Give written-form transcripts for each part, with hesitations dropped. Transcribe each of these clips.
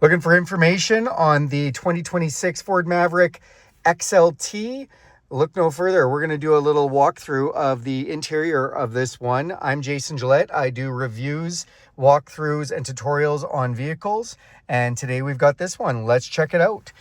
Looking for information on the 2026 Ford Maverick XLT? Look no further. We're going to do a little walkthrough of the interior of this one. I'm Jason Gillette. I do reviews, walkthroughs, and tutorials on vehicles. And today we've got this one. Let's check it out.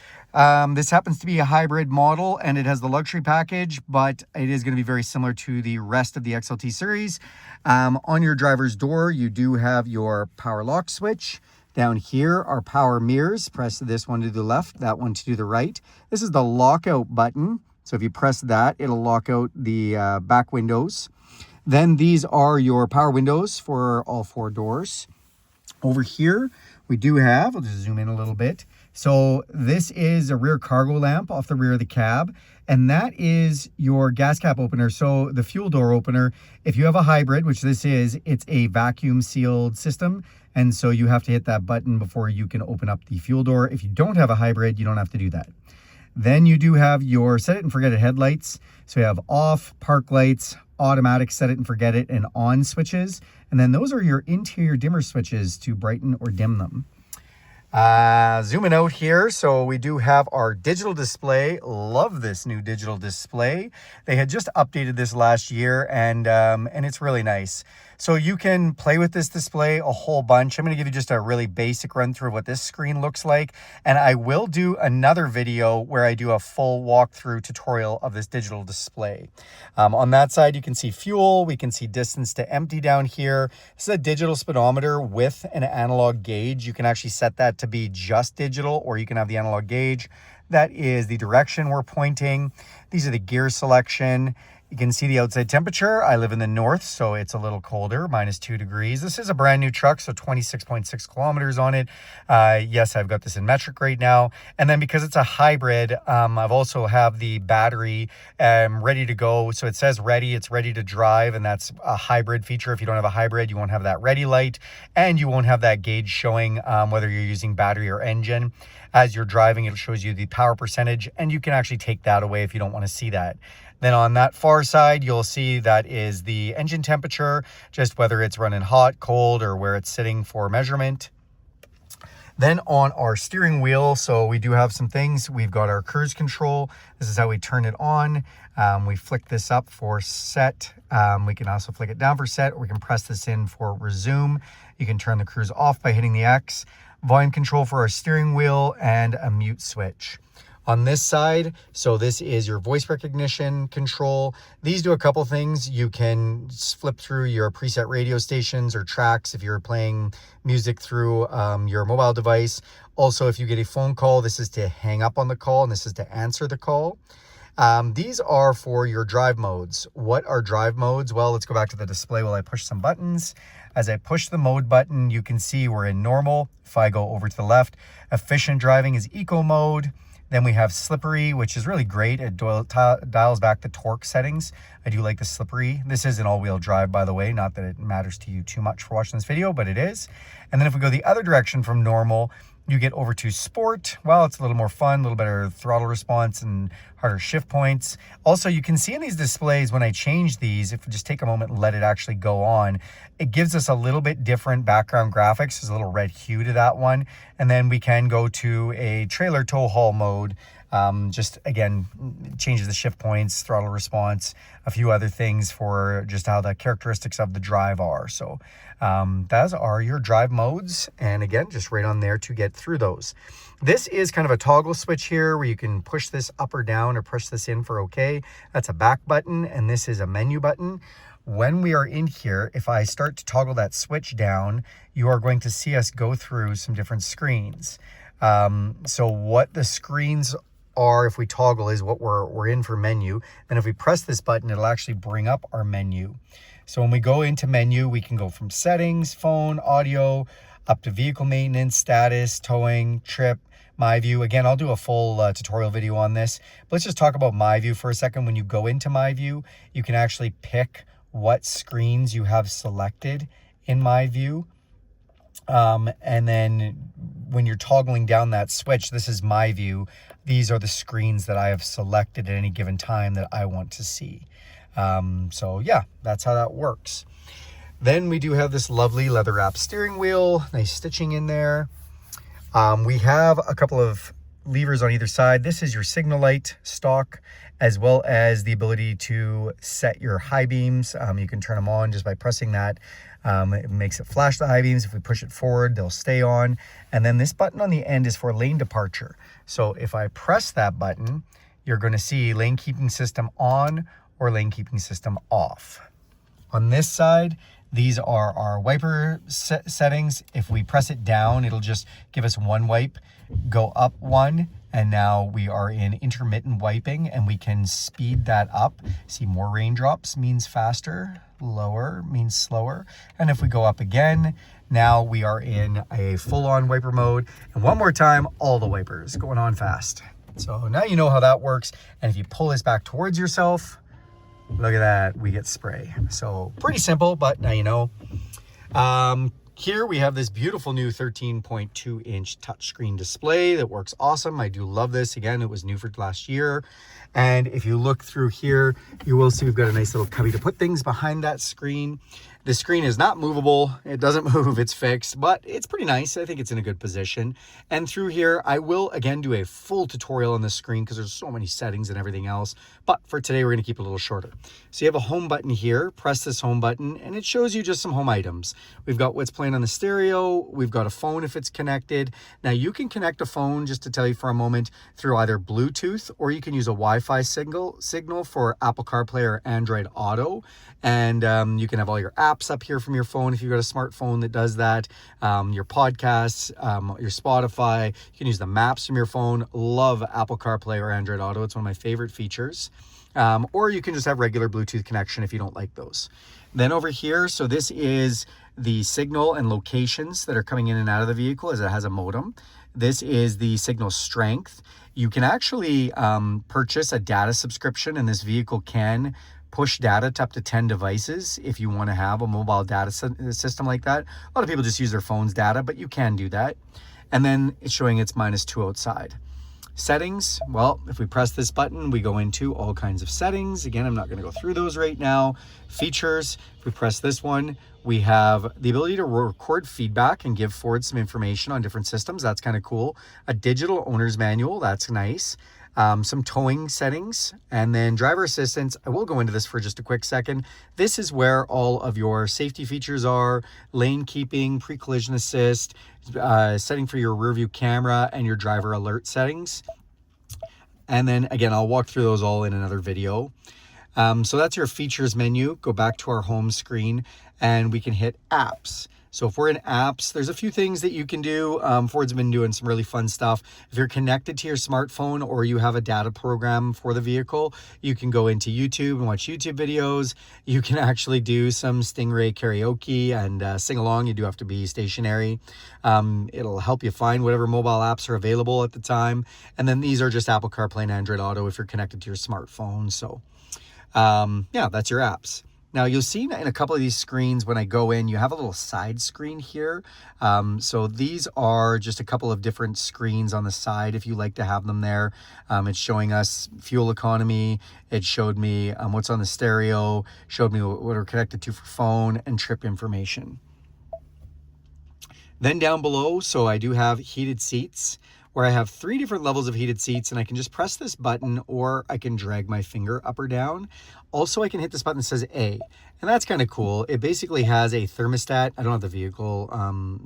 This happens to be a hybrid model and it has the luxury package, but it is going to be very similar to the rest of the XLT series. On your driver's door, you do have your power lock switch. Down here are power mirrors. Press this one to the left, that one to the right. This is the lockout button. So if you press that, it'll lock out the back windows. Then these are your power windows for all four doors. Over here, we do have, I'll just zoom in a little bit. So this is a rear cargo lamp off the rear of the cab, and that is your gas cap opener. So the fuel door opener, if you have a hybrid, which this is, it's a vacuum sealed system. And so you have to hit that button before you can open up the fuel door. If you don't have a hybrid, you don't have to do that. Then you do have your set it and forget it headlights. So you have off, park lights, automatic set it and forget it, and on switches. And then those are your interior dimmer switches to brighten or dim them. Zooming out here, so we do have our digital display. Love this new digital display. They had just updated this last year, and it's really nice. So you can play with this display a whole bunch. I'm going to give you just a really basic run through of what this screen looks like, and I will do another video where I do a full walkthrough tutorial of this digital display. On that side, you can see fuel. We can see distance to empty down here. This is a digital speedometer with an analog gauge. You can actually set that to be just digital, or you can have the analog gauge. That is the direction we're pointing. These are the gear selection. You can see the outside temperature. I live in the north, so it's a little colder, -2 degrees. This is a brand new truck, so 26.6 kilometers on it. Yes, I've got this in metric right now. And then because it's a hybrid, I've also have the battery ready to go. So it says ready, it's ready to drive, and that's a hybrid feature. If you don't have a hybrid, you won't have that ready light, and you won't have that gauge showing whether you're using battery or engine. As you're driving, it shows you the power percentage, and you can actually take that away if you don't want to see that. Then on that far side, you'll see that is the engine temperature, just whether it's running hot, cold, or where it's sitting for measurement. Then on our steering wheel, so we do have some things. We've got our cruise control. This is how we turn it on. We flick this up for set. We can also flick it down for set, or we can press this in for resume. You can turn the cruise off by hitting the X. Volume control for our steering wheel, and a mute switch. On this side, so this is your voice recognition control. These do a couple things. You can flip through your preset radio stations or tracks if you're playing music through your mobile device. Also, if you get a phone call, this is to hang up on the call, and this is to answer the call. These are for your drive modes. What are drive modes? Well, let's go back to the display while I push some buttons. As I push the mode button, you can see we're in normal. If I go over to the left, efficient driving is eco mode. Then we have slippery, which is really great. It dials back the torque settings. I do like the slippery. This is an all-wheel drive, by the way. Not that it matters to you too much for watching this video, but it is. And then if we go the other direction from normal, you get over to sport. Well, it's a little more fun, a little better throttle response and harder shift points. Also, you can see in these displays when I change these, if we just take a moment and let it actually go on, it gives us a little bit different background graphics. There's a little red hue to that one. And then we can go to a trailer tow haul mode. Just again, changes the shift points, throttle response, a few other things for just how the characteristics of the drive are. So those are your drive modes. And again, just right on there to get through those. This is kind of a toggle switch here where you can push this up or down or push this in for okay. That's a back button, and this is a menu button. When we are in here, if I start to toggle that switch down, you are going to see us go through some different screens. So what the screens are, if we toggle, is what we're in for menu. Then if we press this button, it'll actually bring up our menu. So when we go into menu, we can go from settings, phone, audio, up to vehicle maintenance, status, towing, trip, my view. Again, I'll do a full tutorial video on this, but let's just talk about my view for a second. When you go into my view, you can actually pick what screens you have selected in my view. And then when you're toggling down that switch, this is my view. These are the screens that I have selected at any given time that I want to see. So yeah, that's how that works. Then we do have this lovely leather wrap steering wheel, nice stitching in there. We have a couple of levers on either side. This is your signal light stock, as well as the ability to set your high beams. You can turn them on just by pressing that. It makes it flash the high beams. If we push it forward, they'll stay on. And then this button on the end is for lane departure. So if I press that button, you're going to see lane keeping system on or lane keeping system off. On this side, these are our wiper settings. If we press it down, it'll just give us one wipe, go up one, and now we are in intermittent wiping, and we can speed that up. See, more raindrops means faster, lower means slower. And if we go up again, now we are in a full-on wiper mode. And one more time, all the wipers going on fast. So now you know how that works. And if you pull this back towards yourself, look at that, we get spray. So pretty simple, but now you know. Here we have this beautiful new 13.2 inch touchscreen display that works awesome. I do love this. Again, it was new for last year. And if you look through here, you will see we've got a nice little cubby to put things behind that screen. The screen is not movable. It doesn't move, it's fixed, but it's pretty nice. I think it's in a good position. And through here, I will again do a full tutorial on the screen because there's so many settings and everything else. But for today, we're gonna keep it a little shorter. So you have a home button here, press this home button, and it shows you just some home items. We've got what's playing on the stereo. We've got a phone if it's connected. Now you can connect a phone, just to tell you for a moment, through either Bluetooth, or you can use a Wi-Fi signal for Apple CarPlay or Android Auto. And you can have all your apps up here from your phone if you've got a smartphone that does that. Your podcasts, your Spotify. You can use the maps from your phone. Love Apple CarPlay or Android Auto. It's one of my favorite features. Or you can just have regular Bluetooth connection if you don't like those. Then over here, so this is the signal and locations that are coming in and out of the vehicle, as it has a modem. This is the signal strength. You can actually purchase a data subscription, and this vehicle can push data to up to 10 devices if you want to have a mobile data system like that. A lot of people just use their phone's data, but you can do that. And then it's showing it's -2 outside. Settings, well, if we press this button, we go into all kinds of settings. Again, I'm not going to go through those right now. Features, if we press this one, we have the ability to record feedback and give Ford some information on different systems. That's kind of cool. A digital owner's manual, that's nice. Some towing settings, and then driver assistance. I will go into this for just a quick second. This is where all of your safety features are: lane keeping, pre-collision assist, setting for your rear view camera, and your driver alert settings. And then again, I'll walk through those all in another video. So that's your features menu. Go back to our home screen and we can hit apps. So if we're in apps, there's a few things that you can do. Ford's been doing some really fun stuff. If you're connected to your smartphone or you have a data program for the vehicle, you can go into YouTube and watch YouTube videos. You can actually do some Stingray karaoke and sing along. You do have to be stationary. It'll help you find whatever mobile apps are available at the time. And then these are just Apple CarPlay and Android Auto if you're connected to your smartphone. So yeah, that's your apps. Now you'll see in a couple of these screens when I go in, you have a little side screen here. So these are just a couple of different screens on the side if you like to have them there. It's showing us fuel economy. It showed me what's on the stereo, showed me what we're connected to for phone, and trip information. Then down below, so I do have heated seats, where I have 3 different levels of heated seats, and I can just press this button or I can drag my finger up or down. Also, I can hit this button that says A, and that's kind of cool. It basically has a thermostat. I don't have the vehicle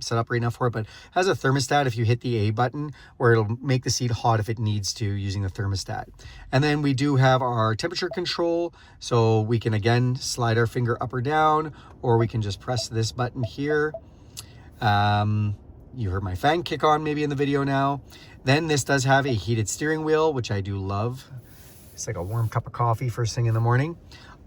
set up right now for it, but it has a thermostat if you hit the A button, where it'll make the seat hot if it needs to using the thermostat. And then we do have our temperature control, so we can again slide our finger up or down, or we can just press this button here. You heard my fan kick on maybe in the video now. Then this does have a heated steering wheel, which I do love. It's like a warm cup of coffee first thing in the morning.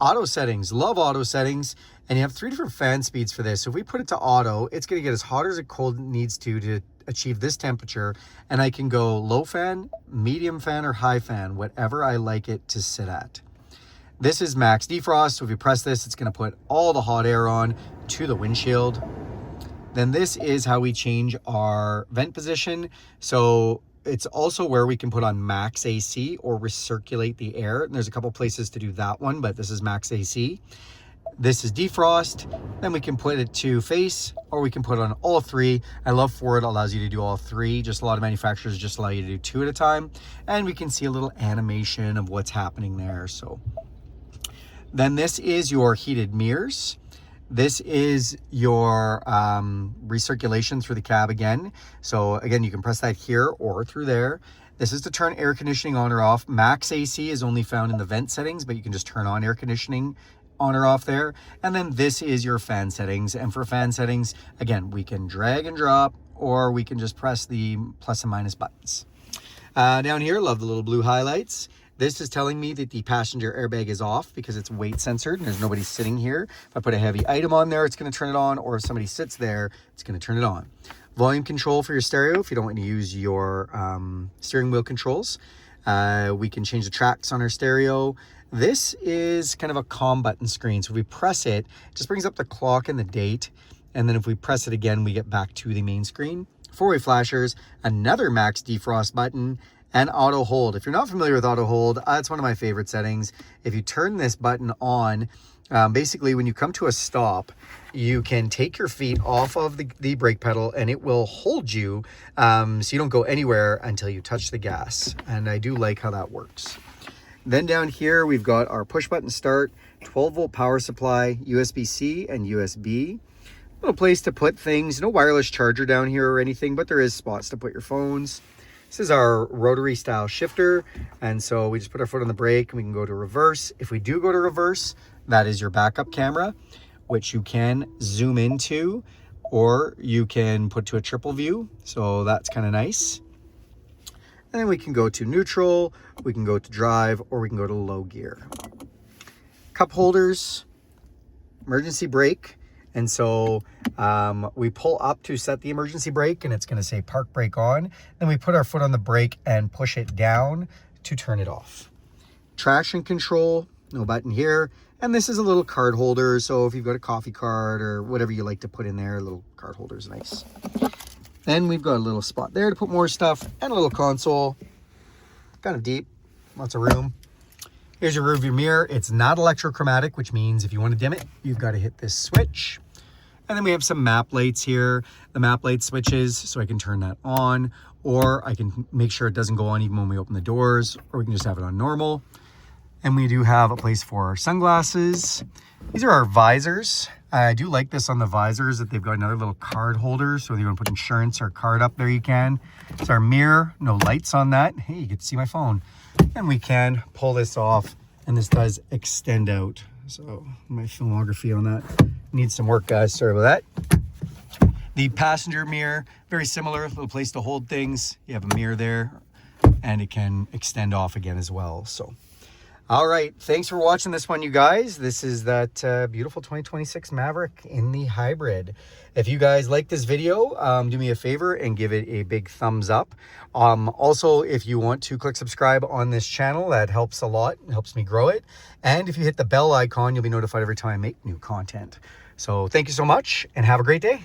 Auto settings, love auto settings. And you have 3 different fan speeds for this. So if we put it to auto, it's gonna get as hot as it cold needs to achieve this temperature. And I can go low fan, medium fan, or high fan, whatever I like it to sit at. This is max defrost. So if you press this, it's gonna put all the hot air on to the windshield. Then this is how we change our vent position. So it's also where we can put on max AC or recirculate the air. And there's a couple places to do that one, but this is max AC. This is defrost. Then we can put it to face, or we can put on all three. I love Ford allows you to do all three. Just a lot of manufacturers just allow you to do two at a time. And we can see a little animation of what's happening there. So then this is your heated mirrors. This is your recirculation through the cab again. So again, you can press that here or through there. This is to turn air conditioning on or off. Max AC is only found in the vent settings, but you can just turn on air conditioning on or off there. And then this is your fan settings. And for fan settings, again, we can drag and drop, or we can just press the plus and minus buttons. Down here, love the little blue highlights. This is telling me that the passenger airbag is off because it's weight censored and there's nobody sitting here. If I put a heavy item on there, it's going to turn it on, or if somebody sits there, it's going to turn it on. Volume control for your stereo if you don't want to use your steering wheel controls. We can change the tracks on our stereo. This is kind of a calm button screen. So if we press it, it just brings up the clock and the date. And then if we press it again, we get back to the main screen. Four-way flashers, another max defrost button, and auto hold. If you're not familiar with auto hold, that's one of my favorite settings. If you turn this button on, basically when you come to a stop, you can take your feet off of the brake pedal and it will hold you so you don't go anywhere until you touch the gas. And I do like how that works. Then down here, we've got our push button start, 12 volt power supply, USB-C and USB. Little place to put things, no wireless charger down here or anything, but there is spots to put your phones. This is our rotary style shifter. And so we just put our foot on the brake and we can go to reverse. If we do go to reverse, that is your backup camera, which you can zoom into, or you can put to a triple view. So that's kind of nice. And then we can go to neutral, we can go to drive, or we can go to low gear. Cup holders, emergency brake. And so we pull up to set the emergency brake and it's going to say park brake on. Then we put our foot on the brake and push it down to turn it off. Traction control, no button here. And this is a little card holder. So if you've got a coffee card or whatever you like to put in there, a little card holder is nice. Then we've got a little spot there to put more stuff and a little console. Kind of deep, lots of room. Here's your rear view mirror. It's not electrochromatic, which means if you want to dim it, you've got to hit this switch. And then we have some map lights here. The map light switches, so I can turn that on, or I can make sure it doesn't go on even when we open the doors, or we can just have it on normal. And we do have a place for our sunglasses. These are our visors. I do like this on the visors that they've got another little card holder. So if you want to put insurance or card up there, you can. It's our mirror, no lights on that. Hey, you get to see my phone. And we can pull this off, and this does extend out. So my filmography on that needs some work, guys. Sorry about that. The passenger mirror, very similar, little place to hold things. You have a mirror there, and it can extend off again as well. So all right, thanks for watching this one, you guys. This is that beautiful 2026 Maverick in the hybrid. If you guys like this video, do me a favor and give it a big thumbs up. Also, if you want to click subscribe on this channel, that helps a lot. It helps me grow it. And if you hit the bell icon, you'll be notified every time I make new content. So thank you so much and have a great day.